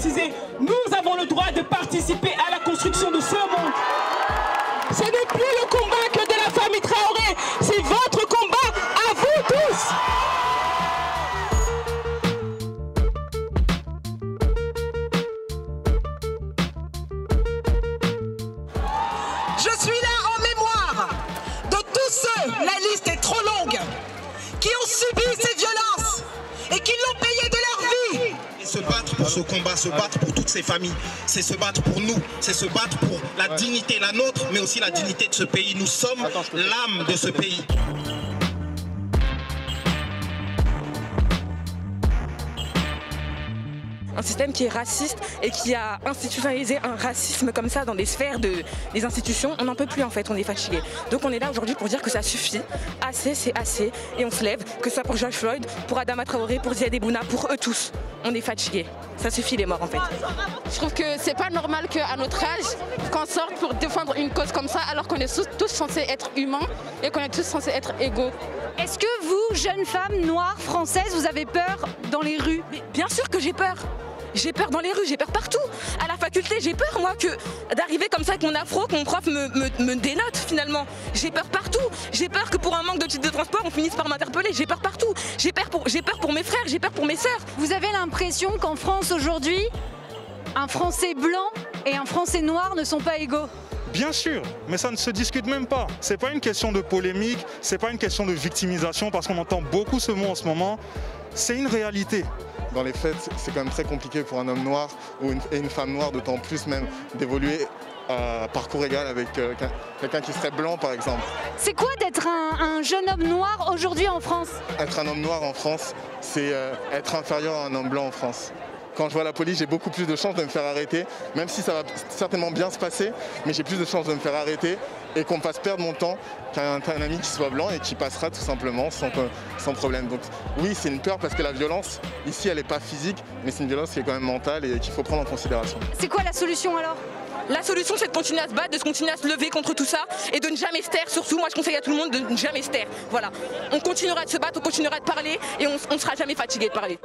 préciser, nous avons le droit de participer à la construction de ce monde. Ce n'est plus le combat que de la famille Traoré, c'est votre combat à vous tous. Je suis là en mémoire de tous ceux, la liste est trop longue, qui ont subi ces violences et qui l'ont payé de leur vie. Et se battre pour ce combat, se battre pour toutes ces familles, c'est se battre pour nous, c'est se battre pour la dignité, la nôtre, mais aussi la dignité de ce pays. Nous sommes l'âme de ce pays. Un système qui est raciste et qui a institutionnalisé un racisme comme ça dans des sphères des institutions, on n'en peut plus en fait, on est fatigué. Donc on est là aujourd'hui pour dire que ça suffit, assez c'est assez, et on se lève, que ce soit pour George Floyd, pour Adama Traoré, pour Ziad Ebouna, pour eux tous. On est fatigué, ça suffit les morts en fait. Je trouve que c'est pas normal qu'à notre âge, qu'on sorte pour défendre une cause comme ça alors qu'on est tous censés être humains et qu'on est tous censés être égaux. Est-ce que vous, jeune femme noire française, vous avez peur dans les rues? Mais bien sûr que j'ai peur. J'ai peur dans les rues, j'ai peur partout. À la faculté, j'ai peur moi d'arriver comme ça avec mon afro, que mon prof me dénote finalement. J'ai peur partout. J'ai peur que pour un manque de titre de transport, on finisse par m'interpeller. J'ai peur partout. J'ai peur pour mes frères, j'ai peur pour mes sœurs. Vous avez l'impression qu'en France aujourd'hui, un Français blanc et un Français noir ne sont pas égaux? Bien sûr, mais ça ne se discute même pas. C'est pas une question de polémique, c'est pas une question de victimisation parce qu'on entend beaucoup ce mot en ce moment. C'est une réalité. Dans les faits, c'est quand même très compliqué pour un homme noir et une femme noire, d'autant plus même d'évoluer à parcours égal avec quelqu'un qui serait blanc par exemple. C'est quoi d'être un jeune homme noir aujourd'hui en France? Être un homme noir en France, c'est être inférieur à un homme blanc en France. Quand je vois la police, j'ai beaucoup plus de chances de me faire arrêter, même si ça va certainement bien se passer, mais j'ai plus de chances de me faire arrêter et qu'on me fasse perdre mon temps qu'un ami qui soit blanc et qui passera tout simplement sans problème. Donc oui, c'est une peur parce que la violence, ici, elle n'est pas physique, mais c'est une violence qui est quand même mentale et qu'il faut prendre en considération. C'est quoi la solution alors? La solution, c'est de continuer à se battre, de continuer à se lever contre tout ça et de ne jamais se taire. Surtout, moi, je conseille à tout le monde de ne jamais se taire. Voilà. On continuera de se battre, on continuera de parler et on ne sera jamais fatigué de parler.